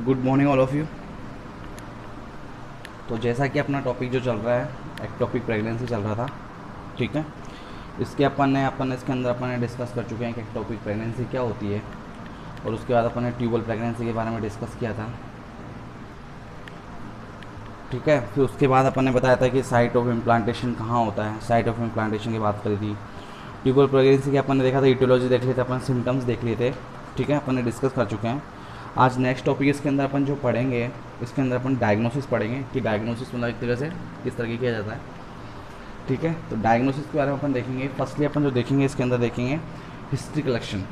Good morning all of you. तो जैसा कि अपना टॉपिक जो चल रहा है, एक्टोपिक प्रेगनेंसी चल रहा था, ठीक है। इसके अपन इसके अंदर अपन ने डिस्कस कर चुके हैं कि एक्टोपिक प्रेगनेंसी क्या होती है, और उसके बाद अपन ने ट्यूबल प्रेगनेंसी के बारे में डिस्कस किया था, ठीक है। फिर उसके बाद अपन ने बताया था कि साइट ऑफ इम्प्लांटेशन कहाँ होता है, साइट ऑफ इम्प्लांटेशन की बात करी थी। ट्यूबल प्रेगनेंसी के अपन ने देखा था, ईटियोलॉजी देख लिए थे, अपन सिम्टम्स देख लिए थे, ठीक है, अपन ने डिस्कस कर चुके हैं। आज नेक्स्ट टॉपिक इसके अंदर अपन जो पढ़ेंगे, इसके अंदर अपन डायग्नोसिस पढ़ेंगे कि डायग्नोसिस मतलब एक तरह से किस तरह किया जाता है, ठीक है। तो डायग्नोसिस के बारे में अपन देखेंगे। फर्स्टली अपन जो देखेंगे इसके अंदर देखेंगे हिस्ट्री कलेक्शन,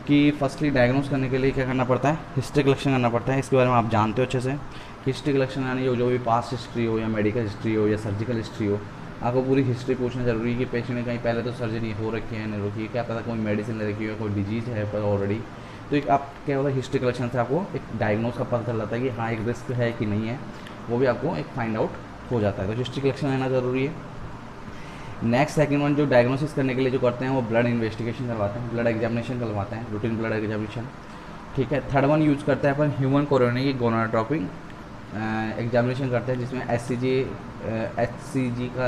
कि फर्स्टली डायग्नोस करने के लिए क्या करना पड़ता है, हिस्ट्री कलेक्शन करना पड़ता है। इसके बारे में आप जानते हो अच्छे से। हिस्ट्री कलेक्शन यानी जो भी पास्ट हिस्ट्री हो या मेडिकल हिस्ट्री हो या सर्जिकल हिस्ट्री हो, आपको पूरी हिस्ट्री पूछना जरूरी है कि पेशेंट ने कहीं पहले तो सर्जरी हो रखी है, नहीं रखी है, क्या पता कोई मेडिसिन ले रखी है, कोई डिजीज़ है पर ऑलरेडी। तो एक आप क्या होता है, हिस्ट्री कलेक्शन से आपको एक डायग्नोस का पता चल जाता है कि हाँ एक रिस्क है कि नहीं है, वो भी आपको एक फाइंड आउट हो जाता है। तो हिस्ट्री कलेक्शन लेना ज़रूरी है। नेक्स्ट सेकंड वन जो डायग्नोसिस करने के लिए जो करते हैं वो ब्लड इन्वेस्टिगेशन करवाते हैं, ब्लड एग्जामिनेशन करवाते हैं, रूटीन ब्लड एग्जामिनेशन, ठीक है। थर्ड वन यूज़ करता है अपन ह्यूमन कोरोनरी गोनाडोट्रोपिक एग्जामिनेशन करते हैं, जिसमें एचसीजी का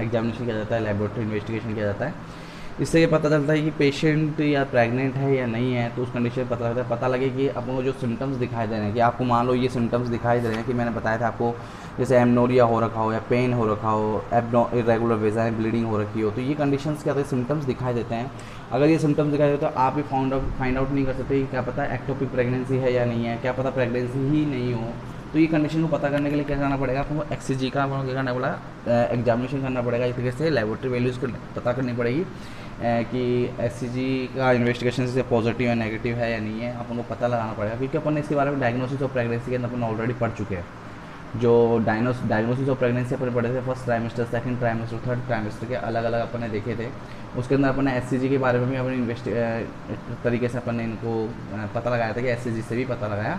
एग्जामिनेशन किया जाता है, लेबोरेटरी इन्वेस्टिगेशन किया जाता है। इससे ये पता चलता है कि पेशेंट या प्रेग्नेंट है या नहीं है। तो उस कंडीशन में पता लगता है, पता लगे कि अपन को जो सिम्टम्स दिखाई दे रहे हैं, कि आपको मान लो ये सिम्टम्स दिखाई दे रहे हैं कि मैंने बताया था आपको, जैसे एमनोरिया हो रखा हो या पेन हो रखा हो, इरेगुलर वेजाइन ब्लीडिंग हो रखी हो, तो ये कंडीशंस क्या होते हैं, सिम्टम्स दिखाई देते हैं। अगर ये सिम्टम्स दिखाई देते तो आप भी फाइंड आउट नहीं कर सकते कि क्या पता एक्टोपिक प्रेगनेंसी है या नहीं है, क्या पता प्रेगनेंसी ही नहीं हो। तो ये कंडीशन को पता करने के लिए क्या करना पड़ेगा, आपको एक्ससीजी का आपको क्या करना पड़ेगा, एग्जामिनेशन करना पड़ेगा। इस तरीके से लेबोरेटरी वैल्यूज़ को पता करनी पड़ेगी कि एचसीजी का इन्वेस्टिगेशन से पॉजिटिव या नेगेटिव है या नहीं है, अपन को पता लगाना पड़ेगा। क्योंकि अपन ने इसके बारे में डायग्नोसिस ऑफ प्रेगनेंसी के अंदर अपन ऑलरेडी पढ़ चुके हैं। जो डायग्नोसिस ऑफ प्रेगनेंसी अपन पढ़े थे first trimester, second trimester, third trimester के अलग अलग अपन ने देखे थे। उसके अंदर अपन ने एचसीजी के बारे में भी अपन तरीके से अपन ने इनको पता लगाया था कि एचसीजी से भी पता लगाया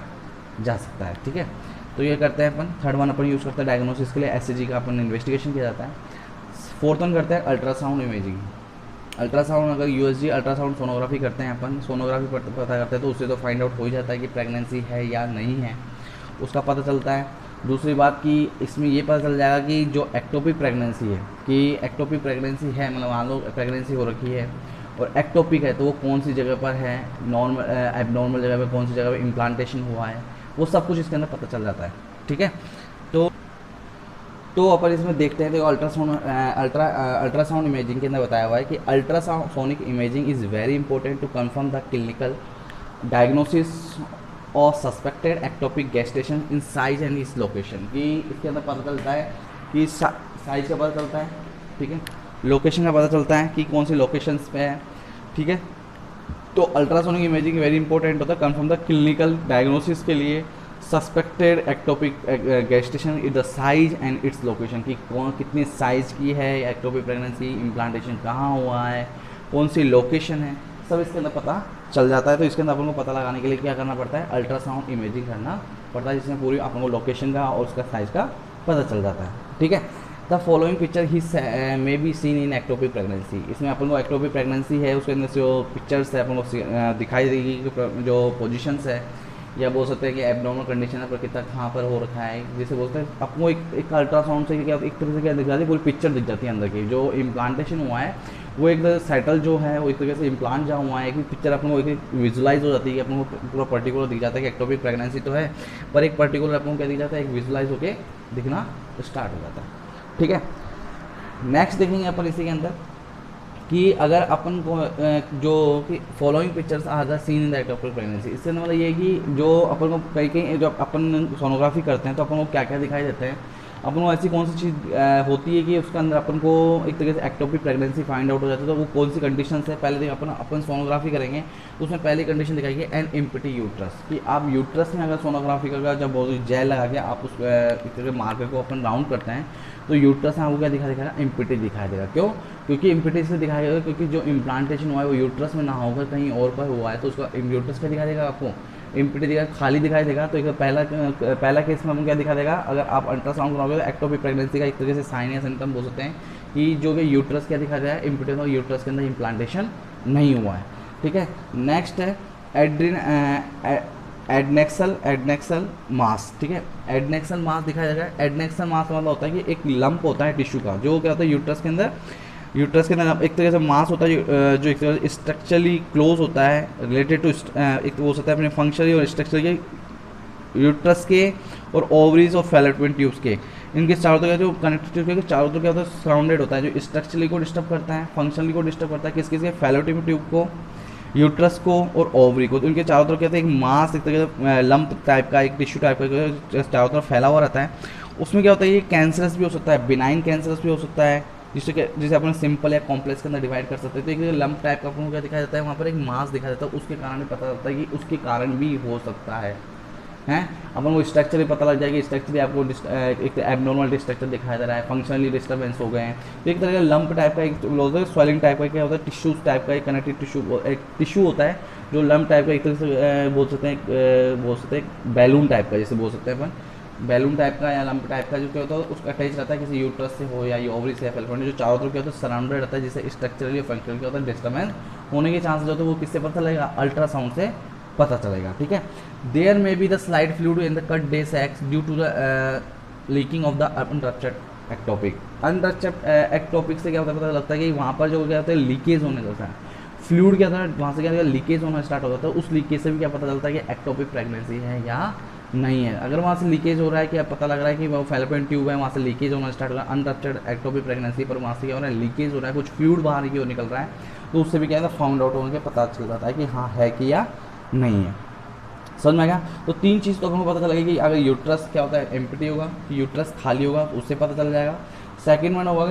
जा सकता है, ठीक है। तो ये करते हैं अपन। थर्ड वन अपन यूज़ करते हैं डायग्नोसिस के लिए एचसीजी का अपन इन्वेस्टिगेशन किया जाता है। फोर्थ वन करते हैं अल्ट्रासाउंड इमेजिंग। अल्ट्रासाउंड अगर यूएसजी अल्ट्रासाउंड सोनोग्राफी करते हैं अपन, सोनोग्राफी पता करते हैं, तो उससे तो फाइंड आउट हो ही जाता है कि प्रेगनेंसी है या नहीं है, उसका पता चलता है। दूसरी बात कि इसमें ये पता चल जाएगा कि जो एक्टोपिक प्रेगनेंसी है, कि एक्टोपिक प्रेगनेंसी है, मतलब मान लो प्रेगनेंसी हो रखी है और एक्टोपिक है, तो वो कौन सी जगह पर है, नॉर्मल एबनॉर्मल जगह पर, कौन सी जगह पर इम्प्लांटेशन हुआ है, वो सब कुछ इसके अंदर पता चल जाता है, ठीक है। तो अपन इसमें देखते हैं, तो अल्ट्रासाउंड इमेजिंग के अंदर बताया हुआ है कि ultrasound imaging is very important to confirm the clinical diagnosis और suspected ectopic gestation in size and इस लोकेशन। कि इसके अंदर पता चलता है कि साइज का पता चलता है, ठीक है, लोकेशन का पता चलता है कि कौन सी लोकेशंस पे है, ठीक है। तो अल्ट्रासोनिक इमेजिंग वेरी इंपॉर्टेंट होता है कंफर्म द क्लिनिकल डायग्नोसिस के लिए suspected ectopic gestation is the size and its location, कि कौन कितनी साइज की है एक्टोपिक प्रेगनेंसी, इम्प्लांटेशन कहाँ हुआ है, कौन सी लोकेशन है, सब इसके अंदर पता चल जाता है। तो इसके अंदर अपन को पता लगाने के लिए क्या करना पड़ता है, अल्ट्रासाउंड इमेजिंग करना पड़ता है, जिसमें पूरी अपन को लोकेशन का और उसका साइज का पता चल जाता है, ठीक है। The following picture he may be seen in ectopic pregnancy. इसमें अपन को एक्टोपिक प्रेगनेंसी है, उसके अंदर जो पिक्चर्स है अपन को दिखाई देगी, जो पोजिशंस है, या बोल सकते हैं कि एबनॉर्मल कंडीशन है पर कितना कहाँ पर हो रखा है, जैसे बोलते हैं आपको एक अल्ट्रासाउंड से क्या एक तरह से क्या दिख जाती है, पूरी पिक्चर दिख जाती है अंदर की। जो इम्प्लांटेशन हुआ है वो एक सेटल जो है वो एक तरीके से इम्प्लांट जहाँ हुआ है, एक पिक्चर अपन को एक विजुलाइज हो जाती है, कि अपन को पूरा पर्टिकुलर दिख जाता है कि एक्टोपिक प्रेगनेंसी तो है, पर एक पर्टिकुलर अपन को क्या दिख जाता है, एक विजुलाइज होकर दिखना स्टार्ट हो जाता है, ठीक है। नेक्स्ट देखेंगे अपन इसी के अंदर कि अगर अपन को जो कि following pictures are the seen in the ectopic pregnancy, इससे मतलब ये है कि जो अपन को कई कई जो अपन सोनोग्राफी करते हैं तो अपन को क्या क्या दिखाई देते हैं, अपन को ऐसी कौन सी चीज़ होती है कि उसके अंदर अपन को एक तरीके से एक्टोपिक प्रेगनेंसी फाइंड आउट हो जाती है। तो वो कौन सी कंडीशन है, पहले अपन सोनोग्राफी करेंगे तो उसमें पहली कंडीशन दिखाएगी एन एम्प्टी यूट्रस, कि आप यूट्रस में अगर सोनोग्राफी करके जब बहुत जेल लगा के आप उस एक तरह मार्कर को अपन राउंड करते हैं तो यूट्रस में आपको क्या दिखा देगा, एम्प्टी दिखाई देगा। क्यों? क्योंकि एम्प्टी इसलिए दिखाई देगा क्योंकि जो इम्प्लांटेशन हुआ है वो यूट्रस में ना होकर कहीं और पर हुआ है, तो उसका यूट्रस क्या दिखा देगा, आपको एम्प्टी दिखा, खाली दिखाई देगा। तो एक पहला केस में हम क्या दिखा देगा, अगर आप अल्ट्रासाउंड कराओगे तो एक्टोपिक प्रेगनेंसी का एक तरीके से साइन या सिम्टम बोल सकते हैं कि जो कि यूट्रस क्या दिखा रहा है, एम्प्टी और यूट्रस के अंदर इम्प्लांटेशन नहीं हुआ है, ठीक है। नेक्स्ट है एडनेक्सल मास, ठीक है। एडनेक्सल मास दिखाया जाएगा। एडनेक्सल मास मतलब होता है कि एक लंप होता है टिश्यू का, जो क्या होता है यूट्रस के अंदर, यूट्रस के अंदर एक तरह से मास होता है जो एक तरह से स्ट्रक्चरली क्लोज होता है रिलेटेड टू एक तो हो सकता है अपने फंक्शनली और स्ट्रक्चरली यूट्रस के और ओवरीज और फैलोपियन ट्यूब्स के, इनके चारों तरफ जो कनेक्टिव के चारों तरफ क्या होता है सराउंडेड होता है, जो स्ट्रक्चरली को डिस्टर्ब करता है, फंक्शनली को डिस्टर्ब करता है, किस किस के फैलोपियन ट्यूब को, यूट्रस को और ओवरी को। तो उनके चारों तरफ क्या होता है एक मास, एक तरह का लंप टाइप का, एक टिश्यू टाइप का चारों तरफ फैला हुआ रहता है। उसमें क्या होता है ये कैंसरस भी हो सकता है, बिनाइन कैंसरस भी हो सकता है, जिसे अपन सिंपल या कॉम्प्लेक्स के अंदर डिवाइड कर सकते हैं। तो एक लंप टाइप का अपन को क्या दिखाया जाता है, वहाँ पर एक मास दिखाया जाता है, उसके कारण भी पता चलता है कि उसके कारण भी हो सकता है हैं। अपन को स्ट्रक्चर भी पता लग जाएगी, स्ट्रक्चर आपको एक एबनॉर्मल स्ट्रक्चर दिखाया जा रहा है, फंक्शनली डिस्टर्बेंस हो गए हैं। तो एक तरह का लंप टाइप का एक स्वेलिंग टाइप का क्या होता है, टिश्यूज टाइप का एक कनेक्टिव टिश्यू, एक टिश्यू होता है जो लंप टाइप का, एक तरह से बोल सकते हैं बैलून टाइप का, जैसे बोल सकते हैं अपन बैलून टाइप का या लंप टाइप का, जो क्या होता है उसका अटैच रहता है किसी यूट्रस से हो या ओवरी से या फैलोपियन, जो चारों तरफ क्या होता है सराउंडेड रहता है, जिससे स्ट्रक्चरली और फंक्शनली क्या होता है डिस्टर्बेंस होने के चांसेस होते हैं। वो किससे पता लगेगा, अल्ट्रासाउंड से पता चलेगा, ठीक है। There may be the slide fluid in the cul-de-sac due to the leaking of the unruptured ectopic. Unruptured ectopic से क्या होता है, पता लगता है कि वहाँ पर जो क्या होता है लीकेज होने लगता है, फ्लूइड क्या होता है वहाँ से क्या लीकेज होना स्टार्ट हो जाता है। उस लीकेज से भी क्या पता चलता है कि एक्टोपिक प्रेगनेंसी है या नहीं है। अगर वहाँ से लीकेज हो रहा है, क्या पता लग रहा है कि वो फैलोपियन ट्यूब है, वहाँ से लीकेज होना स्टार्ट हो रहा है, अनरप्चर्ड एक्टोपिक प्रेगनेंसी पर वहाँ से क्या हो रहा है लीकेज हो रहा है, कुछ फ्लूइड बाहर की ओर निकल रहा है, तो उससे भी क्या है फाउंड आउट होने के पता चल जाता है कि हाँ है कि या नहीं है। समझ में आ गया। तो तीन चीज़ तो हमको पता चलेगी कि अगर यूट्रस क्या होता है एम्प्टी होगा, यूट्रस खाली होगा, तो उससे पता चल जाएगा। सेकंड वन होगा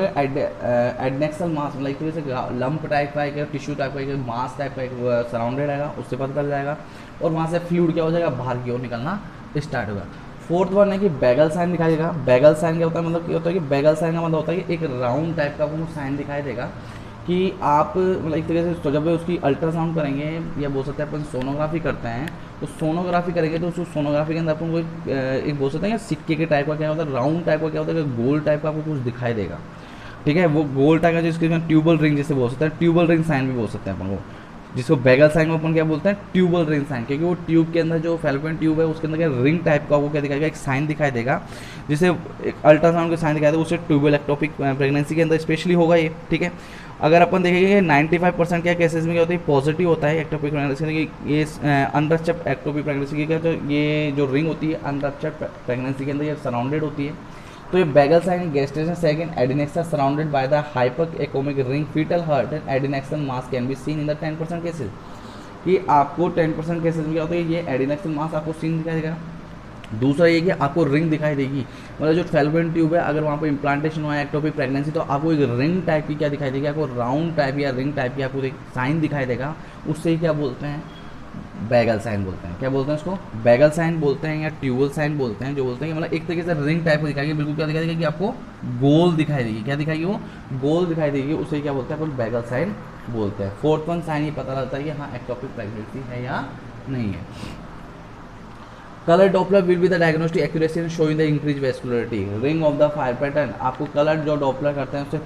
एडनेक्सल मास, मतलब एक तरह से लंप टाइप का, एक टिश्यू टाइप का, एक मास टाइप का एक सराउंडेड आएगा, उससे पता चल जाएगा। और वहाँ से फ्लूइड क्या हो जाएगा बाहर की ओर निकलना स्टार्ट होगा। फोर्थ वन है कि बैगल साइन दिखाई देगा। बैगल साइन क्या होता है, मतलब क्या होता है कि बैगल साइन का मतलब होता है कि एक राउंड टाइप का आपको साइन दिखाई देगा कि आप मतलब एक तरीके से जब उसकी अल्ट्रासाउंड करेंगे या बोल सकते हैं अपन सोनोग्राफी करते हैं, तो सोनोग्राफी करेंगे तो उस सोनोग्राफी के अंदर अपन को एक बोल सकते हैं सिक्के के टाइप का क्या होता है, राउंड टाइप का क्या होता है, गोल टाइप का आपको कुछ दिखाई देगा, ठीक है। वो गोल टाइप का जिसके ट्यूबल रिंग जैसे बोल सकते हैं, ट्यूबल रिंग साइन भी बोल सकते हैं अपन को, जिसको बैगल साइन में अपन क्या बोलते हैं ट्यूबल रिंग साइन, क्योंकि वो ट्यूब के अंदर जो फैलोपियन ट्यूब है उसके अंदर क्या रिंग टाइप का वो क्या दिखाएगा, एक साइन दिखाई देगा, जिसे एक अल्ट्रासाउंड का साइन दिखाई देगा, उससे ट्यूबल एक्टोपिक प्रेगनेंसी के अंदर स्पेशली होगा ये, ठीक है। अगर अपन देखेंगे 95% क्या केसेस में क्या होता है पॉजिटिव होता है एक्टोपिक प्रेगनेंसी, ये अनरप्चर्ड एक्टोपिक प्रेगनेंसी की क्या तो ये जो रिंग होती है अनरप्चर्ड प्रेगनेंसी के अंदर ये सराउंडेड होती है। तो ये bagel sign gestation second adnexa surrounded by the hypoechoic ring fetal heart and adnexal mass can be seen in the 10% cases, कि आपको 10% केसेस में क्या होता है ये एडिनेक्सल मास आपको सीन दिखाई देगा। दूसरा ये कि आपको रिंग दिखाई देगी, मतलब जो फैलोपियन ट्यूब है अगर वहाँ पर इंप्लांटेशन हुआ है एक्टोपिक प्रेगनेंसी तो आपको एक रिंग टाइप की क्या दिखाई देगी, आपको राउंड टाइप या रिंग टाइप की आपको एक साइन दिखाई देगा, उससे ही क्या बोलते हैं बैगल साइन बोलते हैं। क्या बोलते हैं उसको, बैगल साइन बोलते हैं या ट्यूबल साइन बोलते हैं, जो बोलते हैं कि मतलब एक तरीके से रिंग टाइप को दिखाएगी, बिल्कुल क्या दिखाई देगी कि आपको गोल दिखाई देगी, क्या दिखाएगी वो गोल दिखाई देगी, उसे क्या बोलते हैं अपन बैगल साइन बोलते हैं। फोर्थ वन साइन ये पता लगता है कि हाँ एक्टोपिक प्रेगनेंसी है या नहीं है। Colour Doppler will be the diagnostic accuracy in showing the increase vascularity ring of the fire pattern. आपको कलर जो डॉपलर करते हैं उससे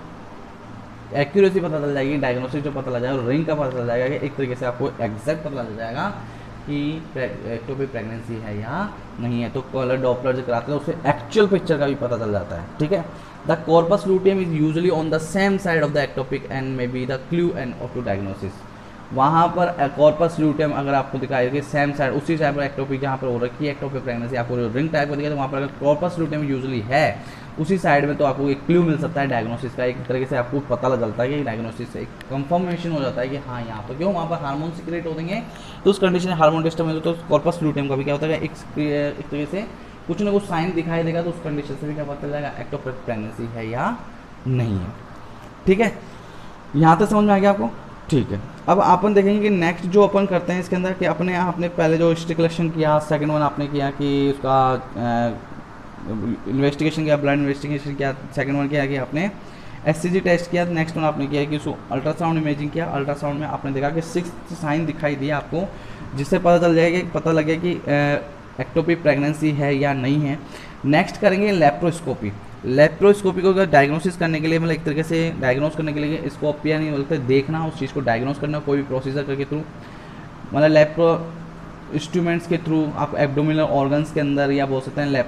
एक्यूरेसी पता चल जाएगी, डायग्नोस्टिक जो पता लग जाएगा, रिंग का पता चल जाएगा कि एक तरीके से आपको एग्जैक्ट पता लग जाएगा कि एक्टोपिक प्रेगनेंसी है या नहीं है। तो कलर डॉपलर जो कराते हैं उससे एक्चुअल पिक्चर का भी पता चल जाता है, ठीक है। The corpus luteum is usually on the same side of the ectopic and may be the clue and of to diagnosis. वहाँ पर कॉर्पस लूटियम अगर आपको दिखाई कि सेम साइड उसी साइड पर एक्टोपिक जहाँ पर हो रखी है एक्टोपिक प्रेगनेंसी आपको रिंग टाइप का दिखाई, तो वहाँ पर अगर कॉर्पस लूटियम यूजुअली है उसी साइड में तो आपको एक क्लू मिल सकता है डायग्नोसिस का, एक तरीके से आपको पता लग जाता है कि डायग्नोसिस से एक कंफर्मेशन हो जाता है कि हाँ यहाँ पर क्यों वहाँ पर हार्मोन सीक्रेट हो देंगे, तो उस कंडीशन में हार्मोन डिस्टर्बेंस तो कॉर्पस लूटियम का भी क्या होता है एक तरीके से कुछ ना कुछ साइन दिखाई देगा, तो उस कंडीशन से भी क्या पता चल जाएगा एक्टोपिक प्रेगनेंसी है या नहीं है, ठीक है। यहाँ तक समझ में आ गया आपको, ठीक है। अब अपन देखेंगे कि नेक्स्ट जो अपन करते हैं इसके अंदर कि आपने पहले जो हिस्ट्री कलेक्शन किया, सेकंड वन आपने किया कि उसका इन्वेस्टिगेशन किया, ब्लड इन्वेस्टिगेशन किया, सेकंड वन किया कि आपने एससीजी टेस्ट किया, नेक्स्ट वन आपने किया कि उसको अल्ट्रासाउंड इमेजिंग किया। अल्ट्रासाउंड में आपने देखा कि 6 साइन दिखाई दिया आपको, जिससे पता चल जाएगा पता लगे कि एक्टोपिक प्रेगनेंसी है या नहीं है। नेक्स्ट करेंगे लेप्रोस्कोपी। लेप्रोस्कोपी को अगर डायग्नोसिस करने के लिए मतलब एक तरीके से डायग्नोस करने के लिए स्कोप या नहीं बोलते देखना, उस चीज़ को डायग्नोस करना कोई भी प्रोसीजर करके थ्रू, मतलब इंस्ट्रूमेंट्स के थ्रू आप एब्डोमिनल ऑर्गन्स के अंदर या बोल सकते हैं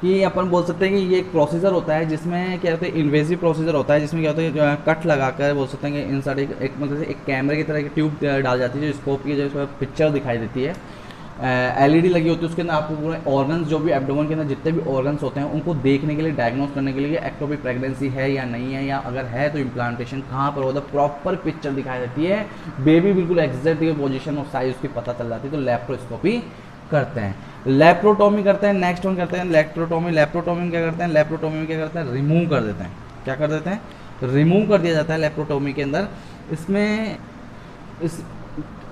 कि अपन बोल सकते हैं कि ये एक प्रोसीजर होता है जिसमें क्या होता है, इन्वेजिव प्रोसीजर होता है जिसमें क्या होता है कट लगाकर बोल सकते हैं कि इंसर्ट एक मतलब एक कैमरे की तरह की ट्यूब डाल जाती है जो स्कोप की जो पिक्चर दिखाई देती है, एलईडी लगी होती है उसके अंदर आपको पूरे ऑर्गन्स जो भी एब्डोमेन के अंदर जितने भी ऑर्गन्स होते हैं उनको देखने के लिए, डायग्नोस करने के लिए एक्टोपिक प्रेगनेंसी है या नहीं है, या अगर है तो इम्प्लांटेशन कहाँ पर होता है, प्रॉपर पिक्चर दिखाई देती है, बेबी बिल्कुल एग्जैक्ट पोजीशन और साइज उसकी पता चल जाती है। तो लेप्रोस्कोपी करते हैं, लेप्रोटोमी करते हैं। नेक्स्ट वन करते हैं लेप्रोटोमी। लेप्रोटोमी में क्या करते हैं, लेप्रोटोमी में क्या करते हैं, रिमूव कर देते हैं। क्या कर देते हैं, रिमूव कर दिया जाता है लेप्रोटोमी के अंदर।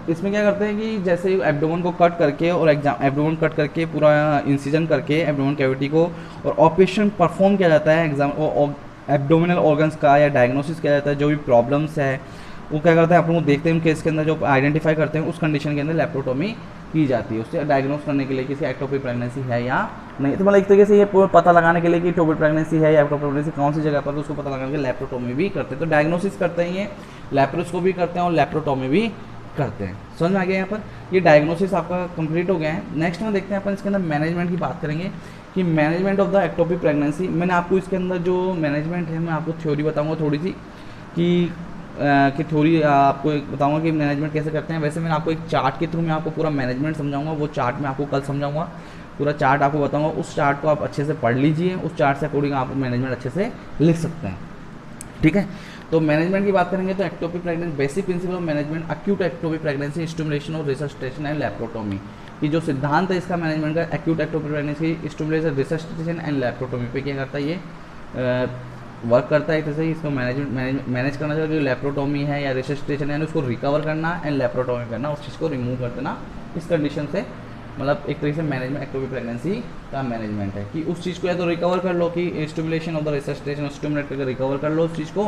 इसमें क्या करते हैं कि जैसे एब्डोमेन को कट करके और एब्डोमेन कट करके पूरा इंसिजन करके एब्डोमेन कैविटी को और ऑपरेशन परफॉर्म किया जाता है एब्डोमिनल ऑर्गन्स का, या डायग्नोसिस किया जाता है जो भी प्रॉब्लम्स है वो क्या करते हैं आप लोग देखते हैं केस के अंदर जो आइडेंटिफाई करते हैं उस कंडीशन के अंदर लेप्रोटोमी की जाती है, उससे डायग्नोस करने के लिए किसी एक्टोपिक प्रेगनेंसी है या नहीं। तो मतलब एक तरीके से ये पता लगाने के लिए कि एक्टोपिक प्रेगनेंसी है या एक्टोपिक प्रेगनेंसी कौन सी जगह पर, तो उसको पता लगाने के लिए लेप्रोटोमी भी करते हैं। तो डायग्नोसिस करते हैं ये, लेप्रोस्कोपी करते हैं और लेप्रोटोमी भी करते हैं। समझ में आ गया यहाँ पर, ये डायग्नोसिस आपका कंप्लीट हो गया है। नेक्स्ट में देखते हैं अपन इसके अंदर मैनेजमेंट की बात करेंगे कि management of the ectopic pregnancy. मैंने आपको इसके अंदर जो मैनेजमेंट है मैं आपको थ्योरी बताऊँगा थोड़ी सी कि थोड़ी आपको एक बताऊंगा कि मैनेजमेंट कैसे करते हैं। वैसे मैंने आपको एक चार्ट के थ्रू मैं आपको पूरा मैनेजमेंट समझाऊंगा, वो चार्ट मैं आपको कल समझाऊंगा, पूरा चार्ट आपको बताऊंगा। उस चार्ट को आप अच्छे से पढ़ लीजिए, उस चार्ट से अकॉर्डिंग आप मैनेजमेंट अच्छे से लिख सकते हैं, ठीक है। तो मैनेजमेंट की बात करेंगे तो ectopic pregnancy, basic principle of management acute ectopic pregnancy, stimulation और रिसस्टेशन एंड लेप्रोटोमी। कि जो सिद्धांत है इसका मैनेजमेंट का, acute ectopic pregnancy, stimulation, resuscitation and laparotomy पे क्या करता है, ये वर्क करता है। जैसे इसको मैनेज करना चाहिए कि लेप्रोटोमी है या रिसस्टेशन है, उसको रिकवर करना एंड लेप्रोटोमी करना, उस चीज़ को रिमूव कर देना इस कंडीशन से। मतलब एक तरीके से मैनेजमेंट एक्टोपिक प्रेगनेंसी का मैनेजमेंट है कि उस चीज़ को या तो रिकवर कर लो कि स्टिमुलेशन ऑफ द रिसस्टेशन, स्टिमुलेट करके रिकवर कर लो उस चीज़ को,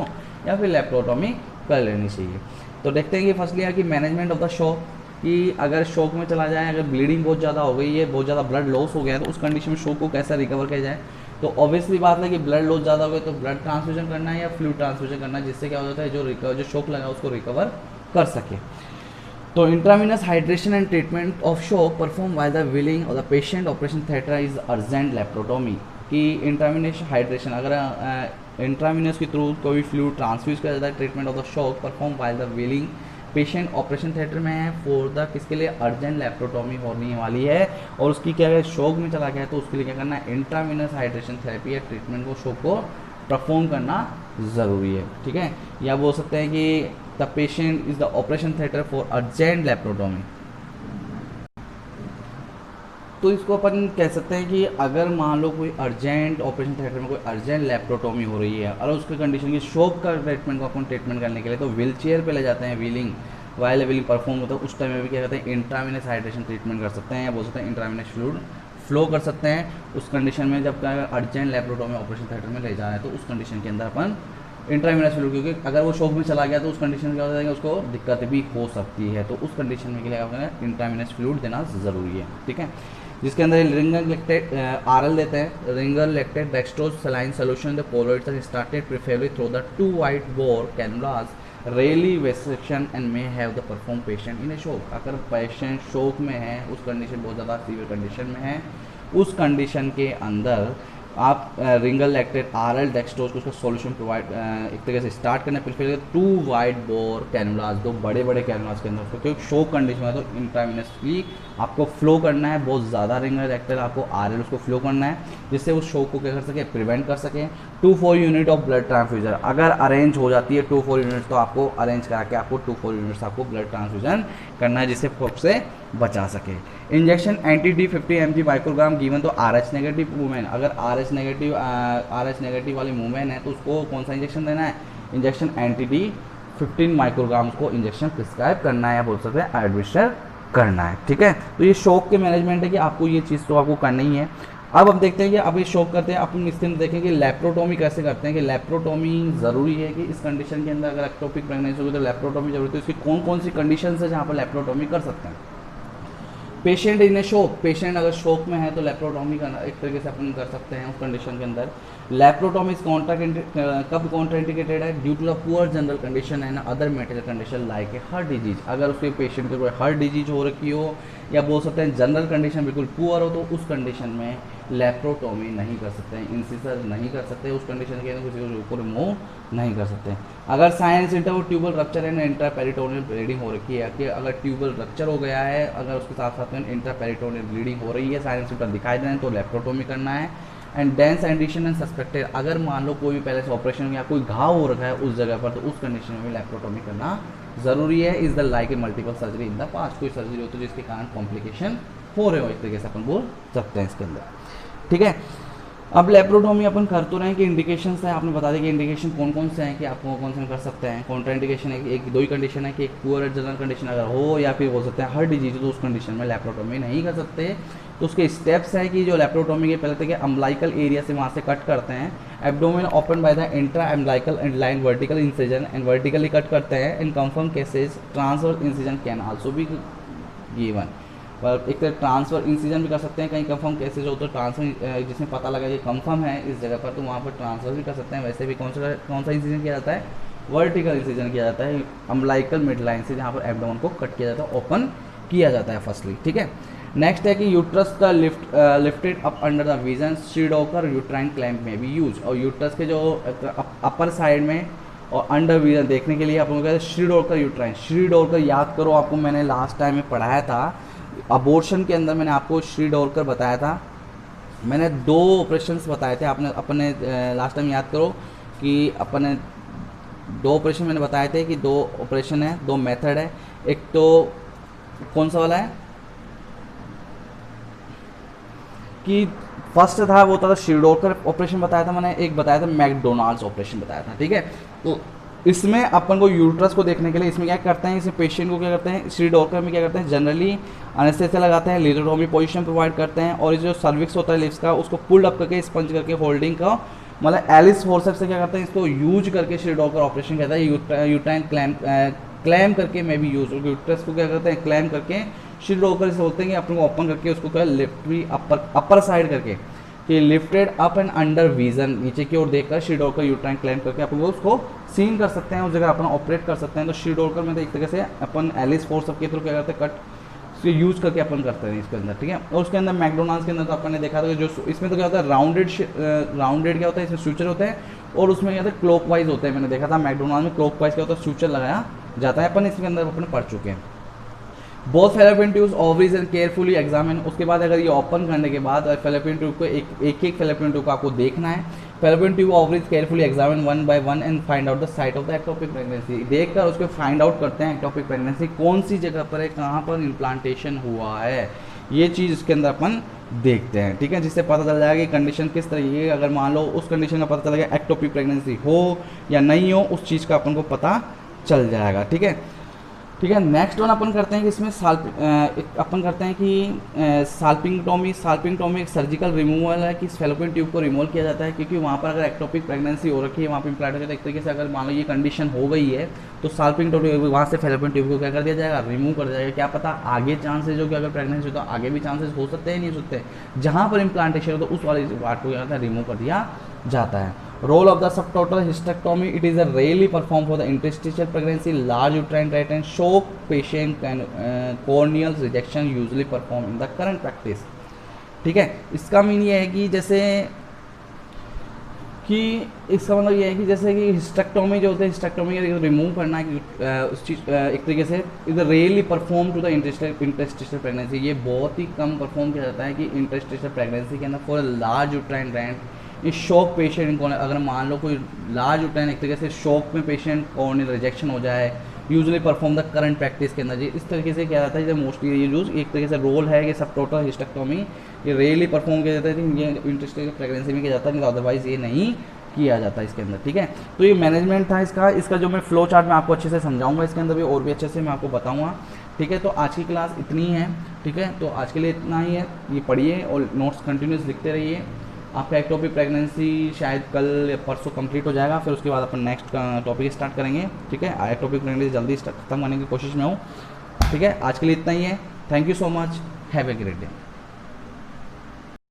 या फिर लेप्रोटोमी कर लेनी चाहिए। तो देखते हैं कि फर्स्टली है कि मैनेजमेंट ऑफ द शॉक, कि अगर शॉक में चला जाए, अगर ब्लीडिंग बहुत ज़्यादा हो गई है, बहुत ज़्यादा ब्लड लॉस हो गया है, तो उस कंडीशन में शॉक को कैसे रिकवर किया जाए। तो ऑब्वियसली बात है कि ब्लड लॉस ज़्यादा हो गया तो ब्लड ट्रांसफ्यूजन करना है या फ्लूइड ट्रांसफ्यूजन करना है, जिससे क्या हो जाता है जो शॉक लगा उसको रिकवर कर सके। तो intravenous hydration and treatment of shock perform by the willing of the patient operation theatre is urgent laparotomy. कि इंट्रावेनस हाइड्रेशन, अगर इंट्रावेनस के थ्रू कोई फ्लूइड ट्रांसफ्यूज किया जाता है, treatment of the shock perform by the willing patient operation theatre में है for the किसके लिए, अर्जेंट लेप्रोटोमी होने वाली है, और उसकी क्या है, शॉक में चला गया है तो उसके लिए क्या करना है, इंट्रावेनस हाइड्रेशन थेरेपी या ट्रीटमेंट को शॉक को परफॉर्म करना ज़रूरी है, ठीक है। या बोल सकते हैं कि the patient is the operation theatre for urgent laparotomy. तो इसको अपन कह सकते हैं कि अगर मान लो कोई अर्जेंट ऑपरेशन थिएटर में कोई अर्जेंट लेप्रोटोमी हो रही है और उसकी कंडीशन की शॉक का ट्रीटमेंट को अपन ट्रीटमेंट करने के लिए तो व्हील चेयर पर ले जाते हैं, व्हीलिंग वाइल व्हीलिंग परफॉर्म होता है, उस टाइम में भी क्या कहते हैं, इंट्रावेनस हाइड्रेशन ट्रीटमेंट कर सकते हैं, या बोल सकते हैं इंट्रावेनस फ्लूइड फ्लो कर सकते हैं उस कंडीशन में जब अर्जेंट लेप्रोटोमी ऑपरेशन थिएटर में ले जा रहे हैं। तो उस कंडीशन के अंदर अपन इंट्रावेनस फ्लूइड, क्योंकि अगर वो शॉक में चला गया तो उस कंडीशन में क्या हो जाएगा, उसको दिक्कत भी हो सकती है, तो उस कंडीशन में के लिए इंट्रावेनस फ्लूइड देना ज़रूरी है, ठीक है। जिसके अंदर रिंगर लेक्टेट आरएल देते हैं, ringer lactate dextrose saline solution the colloids are started preferably through the 2 wide bore cannulas really venesection and may have the perform patient in a shock. अगर पेशेंट शॉक में है, उस condition बहुत ज़्यादा severe condition में है, उस condition के अंदर आप रिंगल लैक्टेट आरएल डेक्सट्रोज को उसका सॉल्यूशन प्रोवाइड एक तरीके से स्टार्ट करना है। फिर 2 वाइट बोर कैनुलास, 2 बड़े बड़े कैनुलास के अंदर उसको, क्योंकि शॉक कंडीशन है तो इंट्रावेनसली आपको फ्लो करना है, बहुत ज़्यादा रिंगल लैक्टेट आपको आरएल उसको फ्लो करना है, जिससे उस शॉक को क्या कर सके, प्रिवेंट कर सके। 2-4 यूनिट ऑफ ब्लड ट्रांसफ्यूजन अगर अरेंज हो जाती है 2-4 यूनिट्स, तो आपको अरेंज करा के आपको 2-4 यूनिट्स आपको ब्लड ट्रांसफ्यूजन करना है, जिससे शॉक से बचा सके। Injection anti D 50 mg microgram given तो RH नेगेटिव वुमेन, अगर RH नेगेटिव वाली वुमेन है तो उसको कौन सा इंजेक्शन देना है, इंजेक्शन एंटी डी 15 माइक्रोग्राम को इंजेक्शन प्रिस्क्राइब करना है, या बोल सकते हैं एडमिनिस्टर करना है, ठीक है। तो ये शॉक के मैनेजमेंट है कि आपको ये चीज़ तो आपको करना ही है। अब हम देखते हैं कि अब ये शॉक करते हैं, अपन इस दिन देखें कि लेप्रोटोमी कैसे करते हैं, कि लेप्रोटोमी ज़रूरी है कि इस कंडीशन के अंदर अगर एक्टोपिक प्रेगनेंसी होगी तो लेप्रोटोमी जरूरत है। इसकी कौन कौन सी कंडीशन है जहाँ पर लेप्रोटोमी कर सकते हैं। पेशेंट इन ए शोक, पेशेंट अगर शोक में है तो लेप्रोटॉमी करना एक तरीके से अपन कर सकते हैं उस कंडीशन के अंदर। लेप्रोटॉमी इज कब कॉन्ट्राइंडिकेटेड है? Due to the poor general condition and other medical condition like a heart disease. अगर उसके पेशेंट को कोई हार्ट डिजीज हो रखी हो या बोल सकते हैं जनरल कंडीशन बिल्कुल पुअर हो, तो उस कंडीशन में लेप्रोटॉमी नहीं कर सकते हैं, इंसिसर नहीं कर सकते उस कंडीशन के अंदर, किसी को रिमूव नहीं कर सकते। अगर signs inter tubal rupture and intraperitoneal bleeding हो रखी है, कि अगर ट्यूबल रप्चर हो गया है, अगर उसके साथ साथ में इंट्रापेरिटोनियल ब्लीडिंग हो रही है, साइंस इंटर दिखाई दे रहे हैं, तो लेप्रोटोमी करना है। And dense addition and suspected, अगर मान लो कोई भी पहले से ऑपरेशन या कोई घाव हो रखा है उस जगह पर, तो उस कंडीशन में लेप्रोटोमी करना ज़रूरी है। Is the like a multiple surgery in the past, कोई सर्जरी हो तो जिसके कारण कॉम्प्लिकेशन हो रहे हो, एक तरीके से अपन बोल सकते हैं इसके अंदर, ठीक है। अब लेप्रोटोमी अपन कर तो रहे हैं कि इंडिकेशंस है, आपने बता दिया कि इंडिकेशन कौन कौन से हैं कि आप कौन से कर सकते हैं। कॉन्ट्रा इंडिकेशन है कि एक दो ही कंडीशन है कि एक पुअर जनरल कंडीशन अगर हो या फिर हो सकते हैं हार्ट डिजीज, तो उस कंडीशन में लेप्रोटोमी नहीं कर सकते। तो उसके स्टेप्स है कि जो लेप्रोटोमी के पहले तक अम्बलाइकल एरिया से वहाँ से कट करते हैं, abdomen open by the intra umbilical and line vertical incision and vertically cut करते हैं। In confirm cases transverse incision can also be given, पर एक तरह ट्रांसफर इंसिजन भी कर सकते हैं। कहीं कंफर्म केसेज हो तो ट्रांसफर, जिसमें पता लगा कि कंफर्म है इस जगह पर, तो वहाँ पर ट्रांसफर भी कर सकते हैं। वैसे भी कौन सा इंसिजन किया जाता है? वर्टिकल इंसिजन किया जाता है, अम्बलाइकल मिड लाइन से जहाँ पर एब्डोमेन को कट किया जाता है, ओपन किया जाता है फर्स्टली, ठीक है। नेक्स्ट है कि यूट्रस का lifted up under the vision श्रीडोकर यूट्राइन क्लैंप में भी यूज, और यूट्रस के जो अपर साइड में और अंडर विजन देखने के लिए आप लोगों को श्रीडोकर यूट्राइन, श्रीडोकर याद करो, आपको मैंने लास्ट टाइम में पढ़ाया था अबॉर्शन के अंदर, मैंने आपको श्रीडोकर बताया था। मैंने 2 ऑपरेशंस बताए थे, आपने अपने लास्ट टाइम याद करो कि अपने 2 ऑपरेशन मैंने बताए थे कि 2 ऑपरेशन है, 2 मेथड है। एक तो कौन सा वाला है कि फर्स्ट था वो था श्रीडोकर ऑपरेशन बताया था मैंने, एक बताया था मैकडोनाल्ड्स ऑपरेशन बताया था, ठीक है। तो इसमें अपन को यूट्रस को देखने के लिए इसमें क्या करते हैं, इसमें पेशेंट को क्या करते हैं, श्रीडोकर में क्या करते हैं, जनरली एनेस्थेसिया लगाते हैं, लिथोटोमी पोजीशन प्रोवाइड करते हैं, और जो सर्विक्स होता है लिप्स का उसको पुल्ड अप करके स्पंज करके होल्डिंग का मतलब एलिस फोर्सेप्स से क्या करते हैं, इसको यूज करके श्रीडोकर ऑपरेशन कहता है। यूट्राइन क्लैम करके मैं भी यूज, यूट्रस को क्या करते हैं, क्लैम करके श्रीडोकर से बोलते हैं कि अपन को ओपन करके उसको क्या लिफ्ट भी अपर साइड करके कि lifted up and under vision, नीचे की ओर देखकर श्रीडोकर यूट्राइन क्लैम करके अपन वो उसको सीन कर सकते हैं, उस जगह अपन ऑपरेट कर सकते हैं। तो श्रीडोकर में तो एक तरह से अपन एलिस फोर्स के थ्रू क्या करते हैं, कट इसको यूज करके अपन करते हैं इसके अंदर, ठीक है। और उसके अंदर मैकडोनाल्ड्स के अंदर तो अपन ने देखा था कि जो इसमें तो क्या होता है राउंडेड क्या होता है, इसमें सूचर होते हैं, और उसमें क्या होता है क्लॉकवाइज होते हैं। मैंने देखा था मैकडोनाल्ड में क्लॉकवाइज क्या होता है, सूचर लगाया जाता है, अपन इसके अंदर अपन पढ़ चुके हैं। Both fallopian tubes ovaries and carefully examine, उसके बाद अगर ये ओपन करने के बाद फेलोपियन ट्यूब को एक फेलोपियन ट्यूब को आपको देखना है। Fallopian tube ovaries carefully examine 1 by 1 and find out the site of the ectopic pregnancy, देखकर उसको फाइंड आउट करते हैं एक्टोपिक प्रेगनेंसी कौन सी जगह पर है, कहाँ पर इम्प्लांटेशन हुआ है, ये चीज़ इसके अंदर अपन देखते हैं, ठीक है। जिससे पता चल जाएगा कि कंडीशन किस तरह की, अगर मान लो उस कंडीशन का पता चल गया एक्टोपिक प्रेगनेंसी हो या नहीं हो, उस चीज़ का अपन को पता चल जाएगा, ठीक है। ठीक है, नेक्स्ट वन अपन करते हैं कि इसमें अपन करते हैं कि साल्पिंगटोमी एक सर्जिकल रिमूवल है कि इस फेलोपियन ट्यूब को रिमूव किया जाता है, क्योंकि वहाँ पर अगर एक्टोपिक प्रेगनेंसी हो रखी है, वहाँ पर इम्प्लांट हो, तो एक तरीके से अगर मान लो ये कंडीशन हो गई है तो साल्पिंगटोमी वहाँ से फेलोपियन ट्यूब को क्या कर दिया जाएगा, रिमूव कर दिया जाएगा। क्या पता आगे चांसेज हो कि अगर प्रेगनेंसी हो तो आगे भी चांसेस हो सकते हैं, नहीं हो सकते, जहाँ पर इम्प्लांटेशन हो तो उस वाले पार्ट को क्या होता है, रिमूव कर दिया जाता है। Role of the subtotal hysterectomy, it is a rarely performed for the interstitial pregnancy, large uterine retention, shock patient and corneal rejection usually performed in the current practice। ठीक है, इसका मीन ये है कि जैसे कि इसका मतलब ये है कि जैसे कि हिस्टेक्टोमी जो होता है, हिस्टेक्टोमी रिमूव करना उस चीज़ एक तरीके से is really perform to the interstitial pregnancy, ये बहुत ही कम परफॉर्म किया जाता है कि इंटरस्टिशियल प्रेगनेंसी के अंदर फॉर लार्ज यूट्राइन रेंट इस शॉक पेशेंट को, अगर मान लो कोई लार्ज यूट्राइन एक तरीके से शॉक में पेशेंट कॉर्नियल रिजेक्शन हो जाए, usually perform the current practice के अंदर जी इस तरीके से किया जाता है। जैसे मोस्टली ये यूज एक तरीके से रोल है कि सब टोटल हिस्टेक्टोमी ये रियली परफॉर्म किया जाता है, ये इंटरस्टिशियल प्रेगनेंसी में किया जाता है, नहीं अदरवाइज ये नहीं किया जाता है इसके अंदर। ठीक है, तो ये मैनेजमेंट था इसका जो मैं फ्लो चार्ट में आपको अच्छे से समझाऊंगा, इसके अंदर भी और भी अच्छे से मैं आपको बताऊंगा। ठीक है, तो आज की क्लास इतनी है। ठीक है, तो आज के लिए इतना ही है, ये पढ़िए और नोट्स कंटिन्यूस लिखते रहिए। आपका एक्टोपिक प्रेगनेंसी शायद कल या परसों कंप्लीट हो जाएगा, फिर उसके बाद अपन नेक्स्ट टॉपिक स्टार्ट करेंगे। ठीक है, एक्टोपिक प्रेगनेंसी जल्दी खत्म करने की कोशिश में हूँ। ठीक है, आज के लिए इतना ही है। Thank you so much. Have a great day.